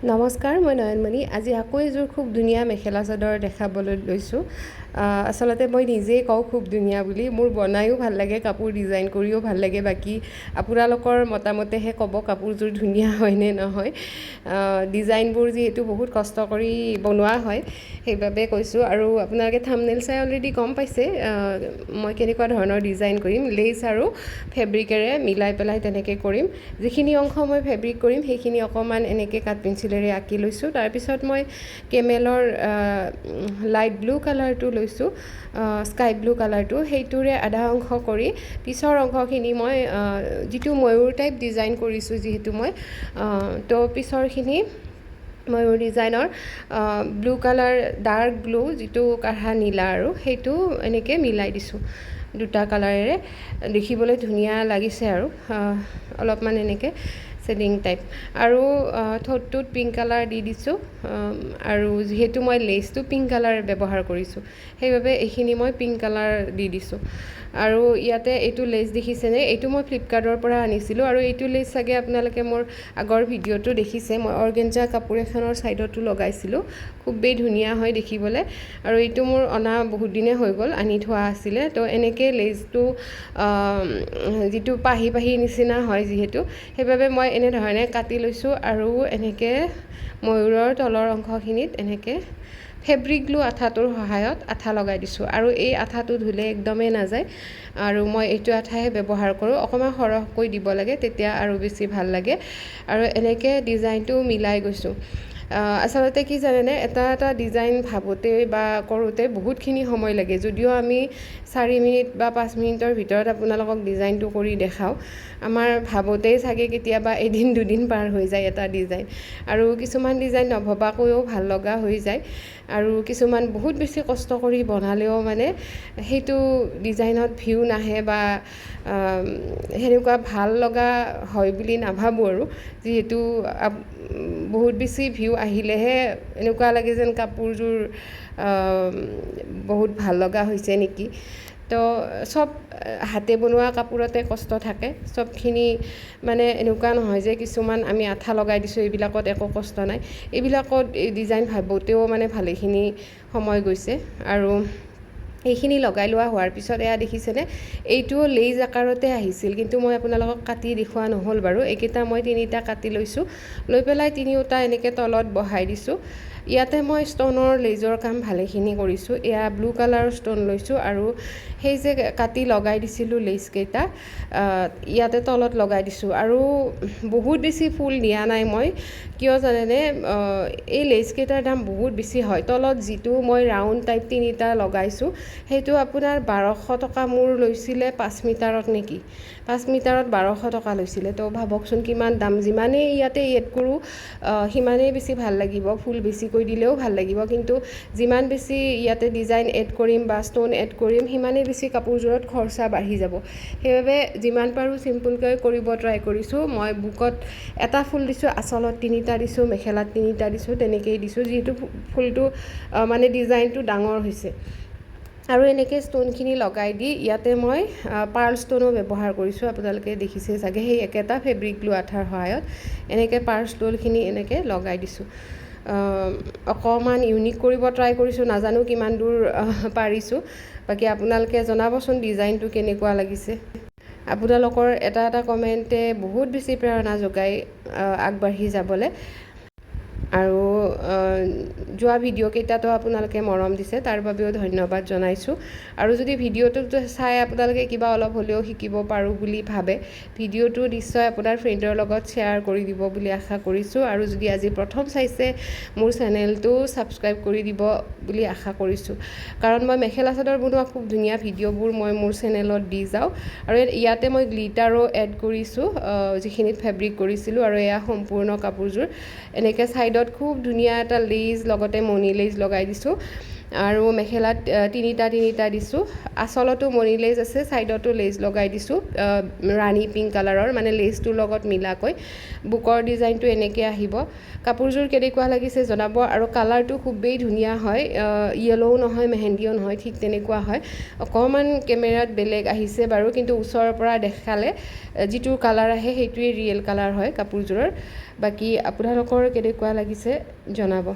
নমস্কাৰ, মই নয়নমণি। আজি আকৌ এযোৰ খুব ধুনীয়া মেখেলা চাদৰ দেখাবলৈ লৈছোঁ। আচলতে মই নিজেই কওঁ খুব ধুনীয়া বুলি। মোৰ বনায়ো ভাল লাগে, কাপোৰ ডিজাইন কৰিও ভাল লাগে। বাকী আপোনালোকৰ মতামতেহে ক'ব কাপোৰযোৰ ধুনীয়া হয় নে নহয়। ডিজাইনবোৰ যিহেতু বহুত কষ্ট কৰি বনোৱা হয়, সেইবাবে কৈছোঁ। আৰু আপোনালোকে থাম্বনেইল চাই অলৰেডি গম পাইছে মই কেনেকুৱা ধৰণৰ ডিজাইন কৰিম। লেচ আৰু ফেব্ৰিকেৰে মিলাই পেলাই তেনেকৈ কৰিম। যিখিনি অংশ মই ফেব্ৰিক কৰিম সেইখিনি অকণমান এনেকৈ কাঠ পেঞ্চিলেৰে আঁকি লৈছোঁ। তাৰপিছত মই কেমেলৰ লাইট ব্লু কালাৰটো লৈছোঁ, স্কাই ব্লু কালাৰটো, সেইটোৰে আধা অংশ কৰি পিছৰ অংশখিনি মই যিটো ময়ূৰ টাইপ ডিজাইন কৰিছোঁ যিহেতু মই তো পিছৰখিনি ময়ূৰ ডিজাইনৰ ব্লু কালাৰ, ডাৰ্ক ব্লু যিটো কাঢ়া নীলা আৰু সেইটো এনেকৈ মিলাই দিছোঁ দুটা কালাৰেৰে। দেখিবলৈ ধুনীয়া লাগিছে আৰু অলপমান এনেকৈ শ্বেডিং টাইপ। আৰু ঠোঁটটোত পিংক কালাৰ দি দিছোঁ। আৰু যিহেতু মই লেচটো পিংক কালাৰ ব্যৱহাৰ কৰিছোঁ সেইবাবে এইখিনি মই পিংক কালাৰ দি দিছোঁ। আৰু ইয়াতে এইটো লেচ দেখিছেনে, এইটো মই ফ্লিপকাৰ্টৰ পৰা আনিছিলোঁ। আৰু এইটো লেচ চাগে আপোনালোকে মোৰ আগৰ ভিডিঅ'টো দেখিছে, মই অৰ্গেঞ্জা কাপোৰ এখনৰ ছাইডতো লগাইছিলোঁ। খুবেই ধুনীয়া হয় দেখিবলৈ। আৰু এইটো মোৰ অনা বহুত দিনে হৈ গ'ল, আনি থোৱা আছিলে। তো এনেকৈ লেচটো যিটো পাহি পাহি নিচিনা হয় যিহেতু, সেইবাবে মই এনেধৰণে কাটি লৈছোঁ। আৰু এনেকৈ ময়ূৰৰ তলৰ অংশখিনিত এনেকৈ ফেব্ৰিক গ্লু আঠাটোৰ সহায়ত আঠা লগাই দিছোঁ। আৰু এই আঠাটো ধুলে একদমেই নাযায়। আৰু মই এইটো আঠাহে ব্যৱহাৰ কৰোঁ। অকণমান সৰহকৈ দিব লাগে, তেতিয়া আৰু বেছি ভাল লাগে। আৰু এনেকৈ ডিজাইনটো মিলাই গৈছোঁ। আচলতে কি জানেনে, এটা এটা ডিজাইন ভাবোঁতে বা কৰোঁতে বহুতখিনি সময় লাগে। যদিও আমি 4 মিনিট বা 5 মিনিটৰ ভিতৰত আপোনালোকক ডিজাইনটো কৰি দেখাওঁ, আমাৰ ভাবোঁতেই চাগে কেতিয়াবা এদিন দুদিন পাৰ হৈ যায় এটা ডিজাইন। আৰু কিছুমান ডিজাইন নভবাকৈও ভাল লগা হৈ যায়। আৰু কিছুমান বহুত বেছি কষ্ট কৰি বনালেও মানে সেইটো ডিজাইনত ভিউ নাহে বা সেনেকুৱা ভাল লগা হয় বুলি নাভাবোঁ। আৰু যিহেতু বহুত বেছি ভিউ আহিলেহে এনেকুৱা লাগে যেন কাপোৰযোৰ বহুত ভাল লগা হৈছে নেকি। তো চব হাতে বনোৱা কাপোৰতে কষ্ট থাকে। চবখিনি মানে এনেকুৱা নহয় যে কিছুমান আমি আঠা লগাই দিছোঁ এইবিলাকত একো কষ্ট নাই। এইবিলাকত ডিজাইন ভাবোঁতেও মানে ভালেখিনি সময় গৈছে। আৰু এইখিনি লগাই লোৱা হোৱাৰ পিছত এয়া দেখিছেনে, এইটোও লেইজ আকাৰতে আহিছিল, কিন্তু মই আপোনালোকক কাটি দেখুওৱা নহ'ল বাৰু। এইকেইটা মই 3টা কাটি লৈছোঁ, লৈ পেলাই 3টা এনেকৈ তলত বহাই দিছোঁ। ইয়াতে মই ষ্টনৰ লেইজৰ কাম ভালেখিনি কৰিছোঁ। এয়া ব্লু কালাৰৰ ষ্টন লৈছোঁ। আৰু সেই যে কাটি লগাই দিছিলোঁ লেইজকেইটা, ইয়াতে তলত লগাই দিছোঁ। আৰু বহুত বেছি ফুল দিয়া নাই মই, কিয় জানেনে, এই লেইজকেইটাৰ দাম বহুত বেছি হয়। তলত যিটো মই ৰাউণ্ড টাইপ 3টা লগাইছোঁ সেইটো আপোনাৰ 1200 টকা মোৰ লৈছিলে 5 মিটাৰত নেকি, 5 মিটাৰত 1200 টকা লৈছিলে। তো ভাবকচোন কিমান দাম। যিমানেই ইয়াতে এড কৰোঁ সিমানেই বেছি ভাল লাগিব, ফুল বেছিকৈ দিলেও ভাল লাগিব। কিন্তু যিমান বেছি ইয়াতে ডিজাইন এড কৰিম বা ষ্টন এড কৰিম সিমানেই বেছি কাপোৰযোৰত খৰচা বাঢ়ি যাব। সেইবাবে যিমান পাৰোঁ চিম্পুলকৈ কৰিব ট্ৰাই কৰিছোঁ। মই বুকত এটা ফুল দিছোঁ, আঁচলত 3টা দিছোঁ, মেখেলাত 3টা দিছোঁ, তেনেকেই দিছোঁ, যিহেতু ফুলটো মানে ডিজাইনটো ডাঙৰ হৈছে। আৰু এনেকৈ ষ্টনখিনি লগাই দি ইয়াতে মই পাৰ্ল ষ্টনো ব্যৱহাৰ কৰিছোঁ। আপোনালোকে দেখিছে চাগে, সেই একেটা ফেব্ৰিক গ্লু আঠাৰ সহায়ত এনেকৈ পাৰ্ল ষ্টনখিনি এনেকৈ লগাই দিছোঁ। অকণমান ইউনিক কৰিব ট্ৰাই কৰিছোঁ, নাজানো কিমান দূৰ পাৰিছোঁ। বাকী আপোনালোকে জনাবচোন ডিজাইনটো কেনেকুৱা লাগিছে। আপোনালোকৰ এটা এটা কমেণ্টে বহুত বেছি প্ৰেৰণা যোগায় আগবাঢ়ি যাবলৈ। আৰু যোৱা ভিডিঅ'কেইটাতো আপোনালোকে মৰম দিছে, তাৰ বাবেও ধন্যবাদ জনাইছোঁ। আৰু যদি ভিডিঅ'টো চাই আপোনালোকে কিবা অলপ হ'লেও শিকিব পাৰোঁ বুলি ভাবে, ভিডিঅ'টো নিশ্চয় আপোনাৰ ফ্ৰেণ্ডৰ লগত শ্বেয়াৰ কৰি দিব বুলি আশা কৰিছোঁ। আৰু যদি আজি প্ৰথম চাইছে মোৰ চেনেলটো ছাবস্ক্ৰাইব কৰি দিব বুলি আশা কৰিছোঁ। কাৰণ মই মেখেলা চাদৰ বনোৱা খুব ধুনীয়া ভিডিঅ'বোৰ মই মোৰ চেনেলত দি যাওঁ। আৰু ইয়াতে মই গ্লিটাৰো এড কৰিছোঁ যিখিনিত ফেব্ৰিক কৰিছিলোঁ। আৰু এয়া সম্পূৰ্ণ কাপোৰযোৰ এনেকৈ ছাইডত খুব ধুনীয়া এটা লেইজ লগতে মণি লেইজ লগাই দিছোঁ। আৰু মেখেলাত তিনিটা দিছোঁ আঁচলতো মণি লেচ আছে ছাইডতো লেচ লগাই দিছোঁ ৰাণী পিংক কালাৰৰ মানে লেচটোৰ লগত মিলাকৈ বুকৰ ডিজাইনটো এনেকৈ আহিব কাপোৰযোৰ কেনেকুৱা লাগিছে জনাব আৰু কালাৰটো খুবেই ধুনীয়া হয় য়েল্ল'ও নহয় মেহেন্দিও নহয় ঠিক তেনেকুৱা হয় অকণমান কেমেৰাত বেলেগ আহিছে বাৰু কিন্তু ওচৰৰ পৰা দেখালে যিটো কালাৰ আহে সেইটোৱেই ৰিয়েল কালাৰ হয় কাপোৰযোৰৰ বাকী আপোনালোকৰ কেনেকুৱা লাগিছে জনাব